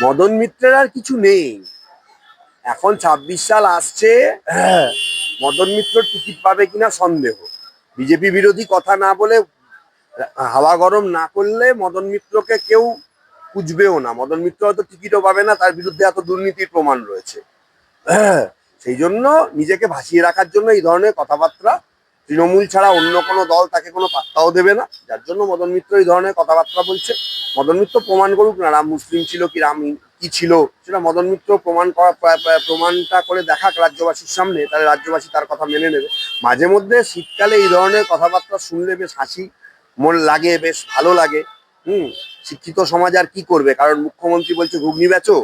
মদন মিত্রের আর কিছু নেই। এখন ২৬ সাল আসছে, মদন মিত্র টিকিট পাবে কিনা সন্দেহ। বিজেপি বিরোধী কথা না বলে, হাওয়া গরম না করলে মদন মিত্রকে কেউ খুঁজবেও না। মদন মিত্র হয়তো টিকিটও পাবে না, তার বিরুদ্ধে এত দুর্নীতির প্রমাণ রয়েছে। সেই জন্য নিজেকে ভাসিয়ে রাখার জন্য এই ধরনের কথাবার্তা। তৃণমূল ছাড়া অন্য কোনো দল তাকে কোনো পাত্তাও দেবে না, যার জন্য মদন মিত্র এই ধরনের কথাবার্তা বলছে। মদন মিত্র প্রমাণ করুক না রাম মুসলিম ছিল কি রাম কি ছিল, সেটা মদন মিত্র প্রমাণটা করে দেখাক রাজ্যবাসীর সামনে, তাহলে রাজ্যবাসী তার কথা মেনে নেবে। মাঝে মধ্যে শীতকালে এই ধরনের কথাবার্তা শুনলে বেশ হাসি মন লাগে, বেশ ভালো লাগে। শিক্ষিত সমাজ আর কি করবে, কারণ মুখ্যমন্ত্রী বলছে ঘুগনি বেচো,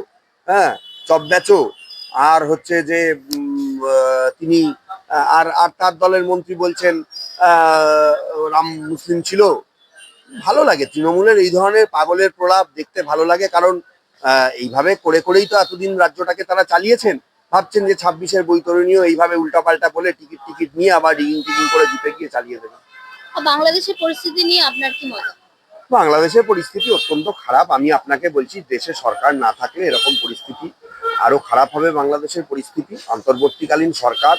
হ্যাঁ, চপ বেচো, আর হচ্ছে যে তিনি আর আর তার দলের মন্ত্রী বলছেন রাম মুসলিম ছিল। ভালো লাগে তৃণমূলের এই ধরনের পাগলের প্রলাপ দেখতে, ভালো লাগে। কারণ এইভাবে করে করেই তো এতদিন রাজ্যটাকে তারা চালিয়েছেন। ভাবছেন যে ২৬-এর বৈতরণীও এইভাবে উল্টাপাল্টা বলে টিকিট টিকিট নিয়ে আবার রিগিং টিগিং করে জিতে গিয়ে চালিয়ে দেবেন। বাংলাদেশের পরিস্থিতি নিয়ে আপনার কি মত? বাংলাদেশের পরিস্থিতি অত্যন্ত খারাপ। আমি আপনাকে বলছি, দেশে সরকার না থাকলে এরকম পরিস্থিতি আরো খারাপ হবে। বাংলাদেশের পরিস্থিতি, অন্তর্বর্তীকালীন সরকার,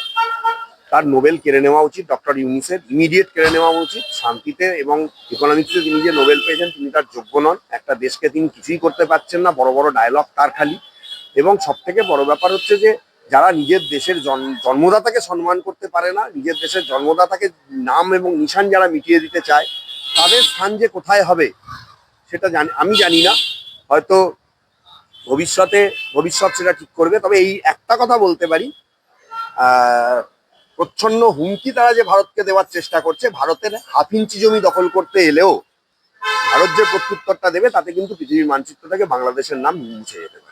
তার নোবেল কেড়ে নেওয়া উচিত। ডক্টর ইউনূসের ইমিডিয়েট কেড়ে নেওয়া উচিত। শান্তিতে এবং ইকোনমিক্সে তিনি যে নোবেল পেয়েছেন, তিনি তার যোগ্য নন। একটা দেশকে তিনি কিছুই করতে পারছেন না, বড় বড় ডায়লগ তার খালি। এবং সব থেকে বড় ব্যাপার হচ্ছে যে যারা নিজের দেশের জন্মদাতাকে সম্মান করতে পারে না, নিজের দেশের জন্মদাতাকে নাম এবং নিশান যারা মিটিয়ে দিতে চায়, তাদের স্থান যে কোথায় হবে সেটা আমি জানি না। হয়তো ভবিষ্যৎ সেটা ঠিক করবে। তবে এই একটা কথা বলতে পারি, প্রচ্ছন্ন হুমকি তারা যে ভারতকে দেওয়ার চেষ্টা করছে, ভারতের হাফ ইঞ্চি জমি দখল করতে এলেও ভারত যে প্রত্যুত্তরটা দেবে তাতে কিন্তু পৃথিবীর মানচিত্র থেকে বাংলাদেশের নাম মুছে যেতে পারে।